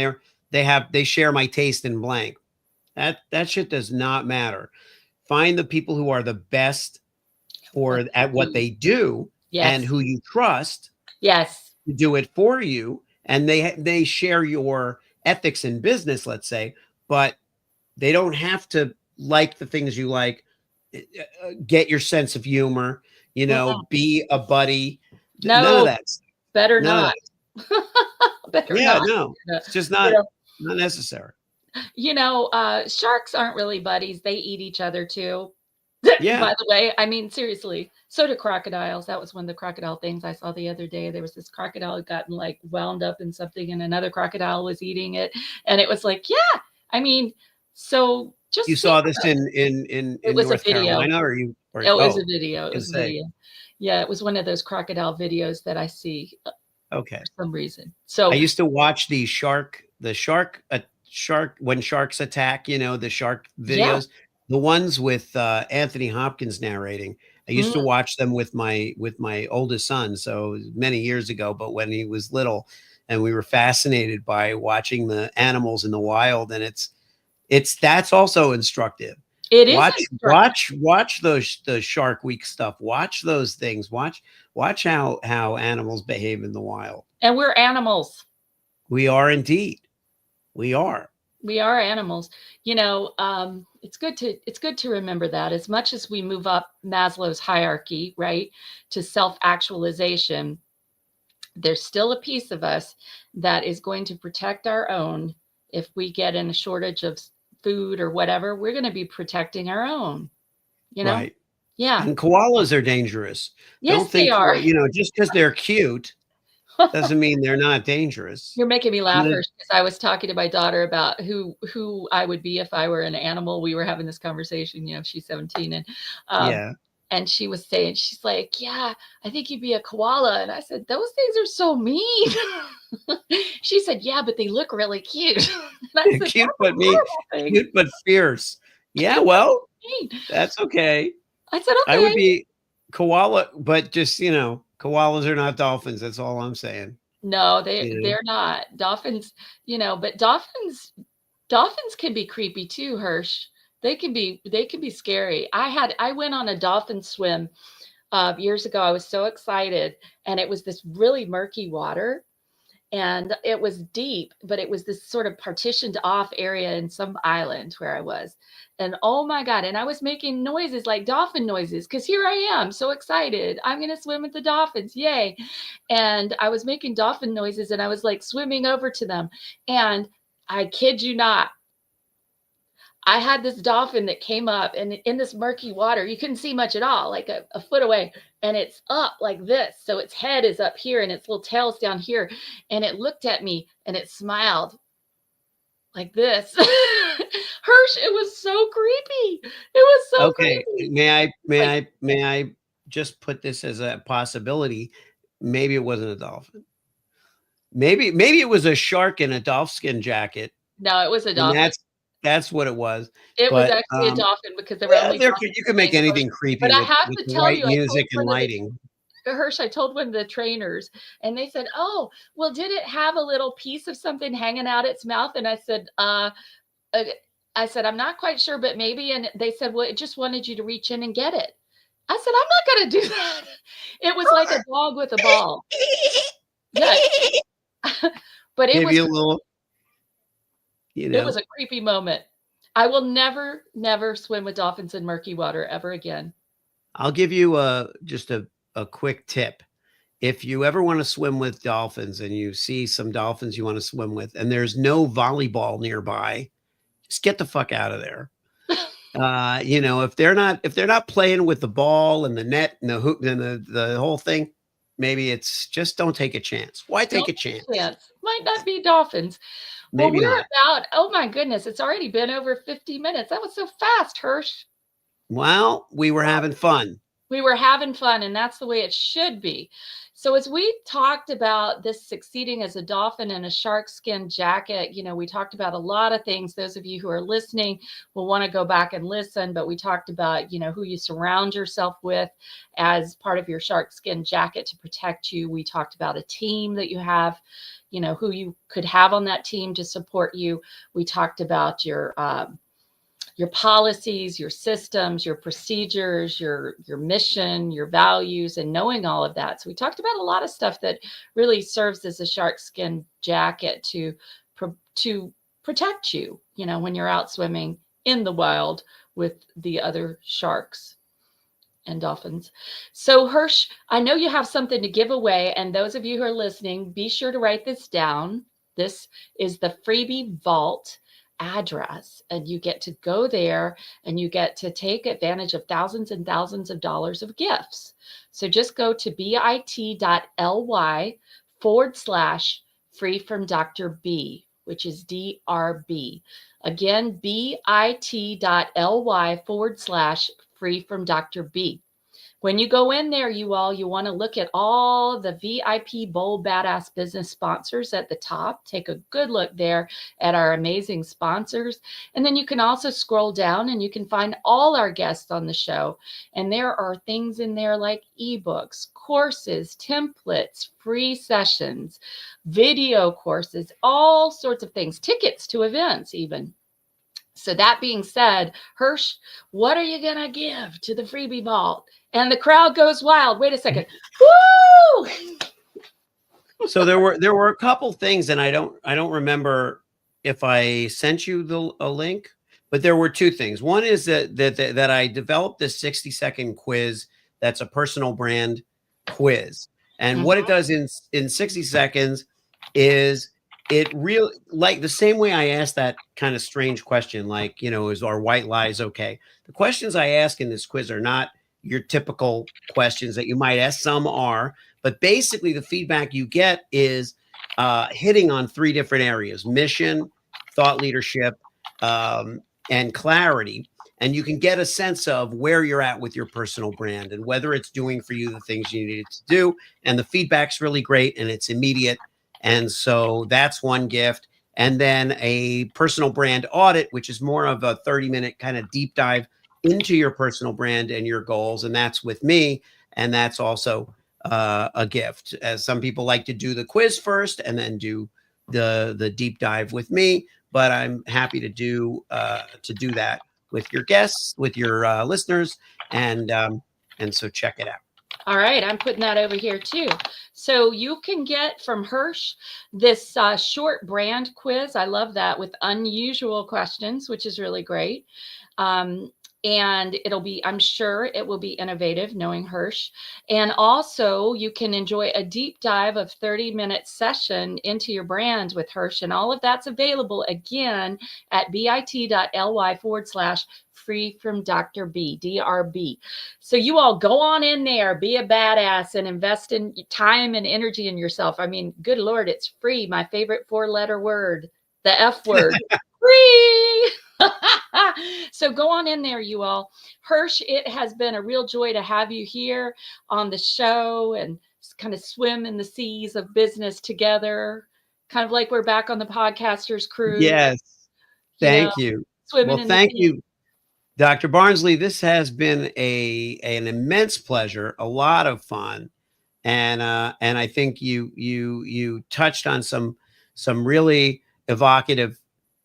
They share my taste in blank. That shit does not matter. Find the people who are the best What for at they what do. they do and Yes. who you trust Yes. to do it for you, and they share your ethics in business, let's say, but they don't have to like the things you like. Get your sense of humor, Mm-mm. be a buddy. None of No, that. better None of not. that. Better Yeah, not. no, it's just You know, not necessary. Sharks aren't really buddies. They eat each other too. Yeah. By the way, I mean, seriously, so do crocodiles. That was one of the crocodile things I saw the other day. There was this crocodile had gotten like wound up in something, and another crocodile was eating it. And it was like, yeah, I mean, so You just think saw this about it. in It was a North video. Carolina, or you or Oh, it was a oh, video. It can was a say video. Yeah, it was one of those crocodile videos that I see okay. for some reason. I So, used to watch the shark when sharks attack, the shark yeah. videos, the ones with Anthony Hopkins narrating. I used to Mm, watch them with my oldest son, so many years ago, but when he was little, and we were fascinated by watching the animals in the wild, and that's also instructive. it is Watch instructive. watch watch those the Shark Week stuff. Watch those things. Watch how animals behave in the wild. And we're animals. We are indeed. We are. We are animals. It's good to remember that as much as we move up Maslow's hierarchy, right, to self-actualization, there's still a piece of us that is going to protect our own. If we get in a shortage of food or whatever, we're going to be protecting our own, you know? Right. Yeah. And koalas are dangerous. Yes, Don't they think are. just because they're cute doesn't mean they're not dangerous. You're making me laugh And because I was talking to my daughter about who I would be if I were an animal. We were having this conversation, she's 17, um, yeah. and she was saying, she's like, "Yeah, I think you'd be a koala." And I said, "Those things are so mean." She said, "Yeah, but they look really cute." And I said, Cute "That's a but mean. horrible thing. Cute but fierce. Yeah, Cute but well, mean." that's okay. I said, I "Okay." would be koala, but just, koalas are not dolphins. That's all I'm saying. No, You know? they're not. But dolphins can be creepy too, Hirsch. They can be scary. I went on a dolphin swim years ago. I was so excited, and it was this really murky water, and it was deep, but it was this sort of partitioned off area in some island where I was. And oh my God, and I was making noises like dolphin noises because here I am, so excited. I'm going to swim with the dolphins. Yay. And I was making dolphin noises and I was like swimming over to them. And I kid you not, I had this dolphin that came up, and in this murky water, you couldn't see much at all, like a foot away, and it's up like this. So its head is up here and its little tail's down here. And it looked at me and it smiled like this. Hersh, it was so creepy. It was so Okay, creepy. may I just put this as a possibility? Maybe it wasn't a dolphin. Maybe it was a shark in a dolphin jacket, No, it was a and dolphin. that's what it was. It was But actually a dolphin because there were only you dolphins can in make Maine Coast. anything creepy But I have with to the tell right you, I told music and one of the lighting. Hersh, I told one of the trainers, and they said, "Oh, well, did it have a little piece of something hanging out its mouth?" And uh, I said, "I'm not quite sure, but maybe." And they said, "Well, it just wanted you to reach in and get it." I said, "I'm not going to do that." It was like a dog with a ball. Yeah, but Give you a little, it was a creepy moment. I will never, never swim with dolphins in murky water ever again. I'll give you just a quick tip. If you ever want to swim with dolphins and you see some dolphins you want to swim with and there's no volleyball nearby, just get the fuck out of there. If they're not playing with the ball and the net and the hoop and the whole thing, maybe it's just don't take a chance. Why take Don't a chance? take a chance. Might not be dolphins. Well, Maybe we're not. about, oh my goodness, it's already been over 50 minutes. That was so fast, Hersh. Well, we were having fun. We were having fun, and that's the way it should be. So, as we talked about this succeeding as a dolphin in a shark skin jacket, we talked about a lot of things. Those of you who are listening will want to go back and listen, but we talked about, who you surround yourself with as part of your shark skin jacket to protect you. We talked about a team that you have, who you could have on that team to support you. We talked about your policies, your systems, your procedures, your mission, your values, and knowing all of that. So we talked about a lot of stuff that really serves as a shark skin jacket to protect you, when you're out swimming in the wild with the other sharks and dolphins. So Hersh, I know you have something to give away, and those of you who are listening, be sure to write this down. This is the Freebie Vault address, and you get to go there and you get to take advantage of thousands and thousands of dollars of gifts. So just go to bit.ly/free from Dr. B, which is DRB. Again, bit.ly/free from Dr. B. When you go in there, you want to look at all the VIP Bold Badass Business sponsors at the top. Take a good look there at our amazing sponsors. And then you can also scroll down and you can find all our guests on the show. And there are things in there like ebooks, courses, templates, free sessions, video courses, all sorts of things, tickets to events even. So that being said, Hersh, what are you going to give to the Freebie Vault? And the crowd goes wild. Wait a second. Woo! So there were a couple things, and I don't remember if I sent you a link, but there were two things. One is that I developed this 60-second quiz that's a personal brand quiz. And what it does in 60 seconds is it really, like the same way I asked that kind of strange question, like, is our white lies okay? The questions I ask in this quiz are not your typical questions that you might ask. Some are, but basically the feedback you get is hitting on three different areas: mission, thought leadership, and clarity. And you can get a sense of where you're at with your personal brand and whether it's doing for you the things you need it to do. And the feedback's really great and it's immediate. And so that's one gift. And then a personal brand audit, which is more of a 30-minute kind of deep dive into your personal brand and your goals. And that's with me. And that's also a gift, as some people like to do the quiz first and then do the deep dive with me. But I'm happy to do that with your guests, with your listeners. And so check it out. All right, I'm putting that over here too. So you can get from Hersh this short brand quiz. I love that, with unusual questions, which is really great. Um, and it'll be, I'm sure it will be innovative, knowing Hersh. And also, you can enjoy a deep dive of 30-minute session into your brand with Hersh. And all of that's available again at bit.ly/free from Dr. B, DRB. So you all go on in there, be a badass, and invest in time and energy in yourself. I mean, good Lord, it's free. My favorite 4-letter word, the F word, free. So go on in there, you all. Hersh, it has been a real joy to have you here on the show and kind of swim in the seas of business together, kind of like we're back on the Podcasters Cruise, Yes. you know, Thank you. swimming Well, in the thank sea. you, Dr. Barnsley. This has been an immense pleasure, a lot of fun. And I think you touched on some really evocative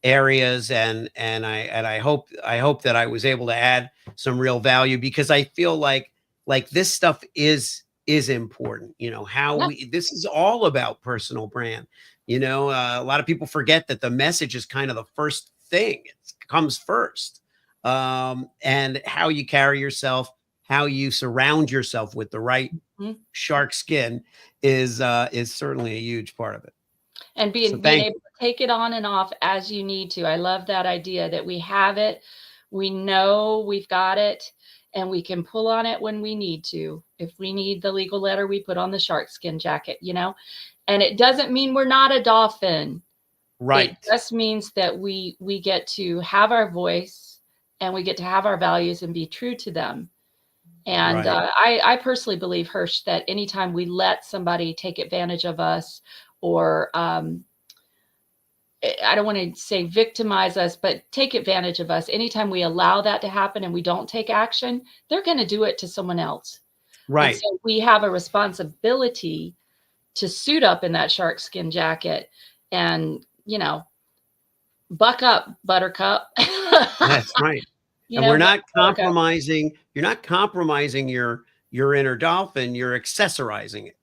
areas, and I hope that I was able to add some real value, because I feel like this stuff is important. How Yeah. this is all about personal brand. A lot of people forget that the message is kind of the first thing. It comes first, and how you carry yourself, how you surround yourself with the right Mhm. shark skin is certainly a huge part of it. And So being thank able to take it on and off as you need to. I love that idea that we have it, we know we've got it, and we can pull on it when we need to. If we need the legal letter, we put on the shark skin jacket, And it doesn't mean we're not a dolphin. It Right. just means that we get to have our voice, and we get to have our values and be true to them. And Right. I personally believe, Hersh, that anytime we let somebody take advantage of us, or I don't want to say victimize us, but take advantage of us, anytime we allow that to happen and we don't take action, they're going to do it to someone else. And Right. so we have a responsibility to suit up in that shark skin jacket and, buck up, buttercup. That's right. And we're Buck not up, buttercup. compromising. You're not compromising your inner dolphin. You're accessorizing it.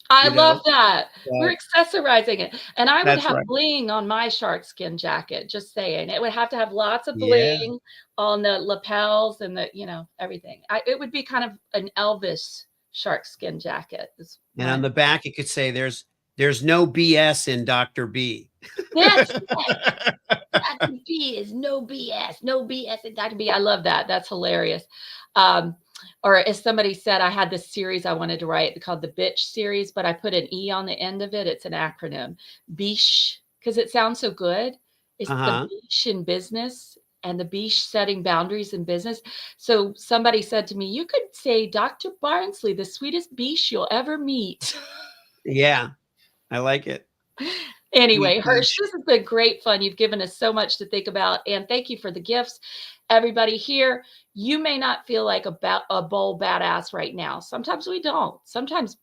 I You know. love that. We're So accessorizing it. And I would that's have right. bling on my shark skin jacket, just saying. It would have to have lots of Yeah. bling on the lapels and everything. It would be kind of an Elvis shark skin jacket. Is And my on the back, it could say, "There's no BS in Dr. B." That's Dr. B is no BS, no BS at Dr. B. I love that. That's hilarious. Um, or as somebody said, I had this series I wanted to write called the Bitch series, but I put an E on the end of it. It's an acronym, BISH, because it sounds so good. It's the Uh-huh. BISH in business, and the BISH setting boundaries in business. So somebody said to me, you could say Dr. Barnsley, the sweetest BISH you'll ever meet. Yeah. I like it. Anyway, Sweet Hersh, beach. this has been great fun. You've given us so much to think about, and thank you for the gifts. Everybody here, you may not feel like a bold badass right now. Sometimes we don't. Sometimes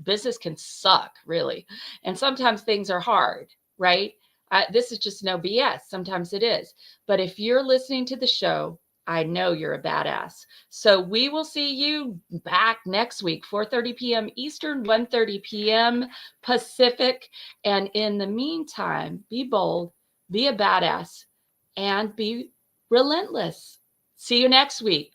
business can suck, really. And sometimes things are hard, right? This is just no BS. Sometimes it is. But if you're listening to the show, I know you're a badass. So we will see you back next week, 4:30 p.m. Eastern, 1:30 p.m. Pacific. And in the meantime, be bold, be a badass, and be relentless. See you next week.